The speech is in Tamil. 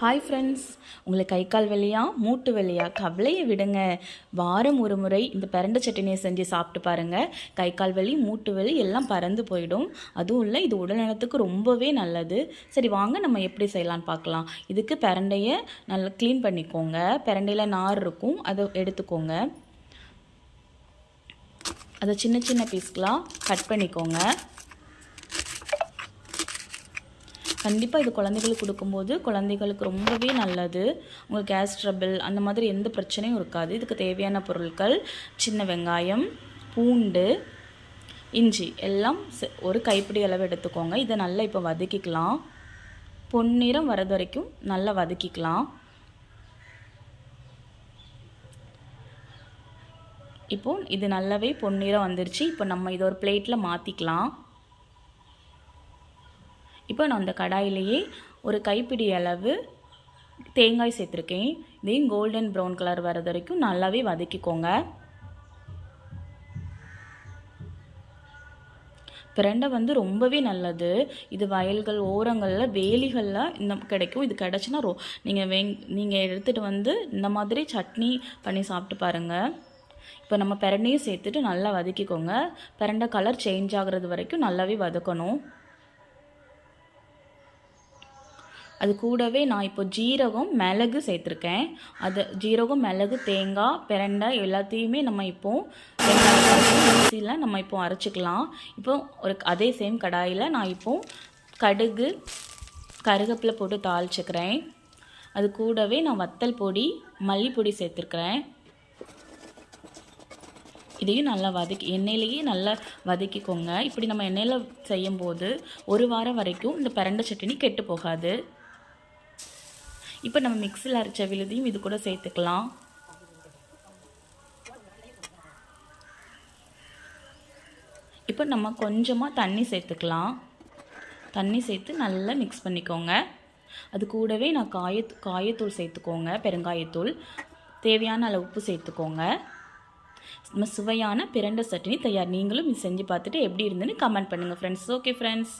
ஹாய் ஃப்ரெண்ட்ஸ், உங்களுக்கு கை கால் வலியா மூட்டு வலியா கவலையை விடுங்க. வாரம் ஒரு முறை இந்த பிரண்டை சட்னியை செஞ்சு சாப்பிட்டு பாருங்கள். கை கால் வலி மூட்டு வலி எல்லாம் பறந்து போயிடும். அதுவும் இல்லை, இது உடல்நலத்துக்கு ரொம்பவே நல்லது. சரி வாங்க நம்ம எப்படி செய்யலான்னு பார்க்கலாம். இதுக்கு பிரண்டையை நல்லா க்ளீன் பண்ணிக்கோங்க. பிரண்டையில் நார் இருக்கும், அதை எடுத்துக்கோங்க. அதை சின்ன சின்ன பீஸ்களாக கட் பண்ணிக்கோங்க. கண்டிப்பாக இது குழந்தைகளுக்கு கொடுக்கும்போது குழந்தைகளுக்கு ரொம்பவே நல்லது. உங்களுக்கு கேஸ் ட்ரபிள் அந்த மாதிரி எந்த பிரச்சனையும் இருக்காது. இதுக்கு தேவையான பொருட்கள் சின்ன வெங்காயம், பூண்டு, இஞ்சி எல்லாம் ஒரு கைப்பிடி அளவு எடுத்துக்கோங்க. இதை நல்லா இப்போ வதக்கிக்கலாம். பொன்னிறம் வரது வரைக்கும் நல்லா வதக்கிக்கலாம். இப்போது இது நல்லாவே பொன்னிறம் வந்துருச்சு. இப்போ நம்ம இதை ஒரு பிளேட்டில் மாற்றிக்கலாம். இப்போ நான் அந்த கடாயிலேயே ஒரு கைப்பிடி அளவு தேங்காய் சேர்த்துருக்கேன். இதையும் கோல்டன் ப்ரௌன் கலர் வர்றது வரைக்கும் நல்லாவே வதக்கிக்கோங்க. பிரண்டை ரொம்பவே நல்லது. இது வயல்கள் ஓரங்களில் வேலிகளில் இந்த கிடைக்கும். இது கிடச்சின்னா நீங்கள் எடுத்துகிட்டு இந்த மாதிரி சட்னி பண்ணி சாப்பிட்டு பாருங்கள். இப்போ நம்ம பிரண்டையும் சேர்த்துட்டு நல்லா வதக்கிக்கோங்க. பிரண்டை கலர் சேஞ்ச் ஆகிறது வரைக்கும் நல்லாவே வதக்கணும். அது கூடவே நான் இப்போ ஜீரகம் மிளகு சேர்த்துருக்கேன். அது ஜீரகம் மிளகு தேங்காய் பிரண்டை எல்லாத்தையுமே நம்ம இப்போது மிக்ஸியில் நம்ம இப்போ அரைச்சிக்கலாம். இப்போ அதே சேம் கடாயில் நான் இப்போது கடுகு கருவேப்பிலை போட்டு தாளிச்சுக்கிறேன். அது கூடவே நான் வத்தல் பொடி மல்லிப்பொடி சேர்த்துருக்கிறேன். இதையும் நல்லா எண்ணெயிலேயே நல்லா வதக்கிக்கோங்க. இப்படி நம்ம எண்ணெயில் செய்யும்போது ஒரு வாரம் வரைக்கும் இந்த பிரண்டை சட்னி கெட்டு போகாது. இப்போ நம்ம மிக்ஸியில் அரைச்ச விழுதையும் இது கூட சேர்த்துக்கலாம். இப்போ நம்ம கொஞ்சமாக தண்ணி சேர்த்துக்கலாம். தண்ணி சேர்த்து நல்லா மிக்ஸ் பண்ணிக்கோங்க. அது கூடவே நான் காயத்தூள் சேர்த்துக்கோங்க. பெருங்காயத்தூள் தேவையான அளவு உப்பு சேர்த்துக்கோங்க. நம்ம சுவையான பிரண்டை சட்னி தயார். நீங்களும் இது செஞ்சு பார்த்துட்டு எப்படி இருந்துன்னு கமெண்ட் பண்ணுங்கள் ஃப்ரெண்ட்ஸ். Okay friends.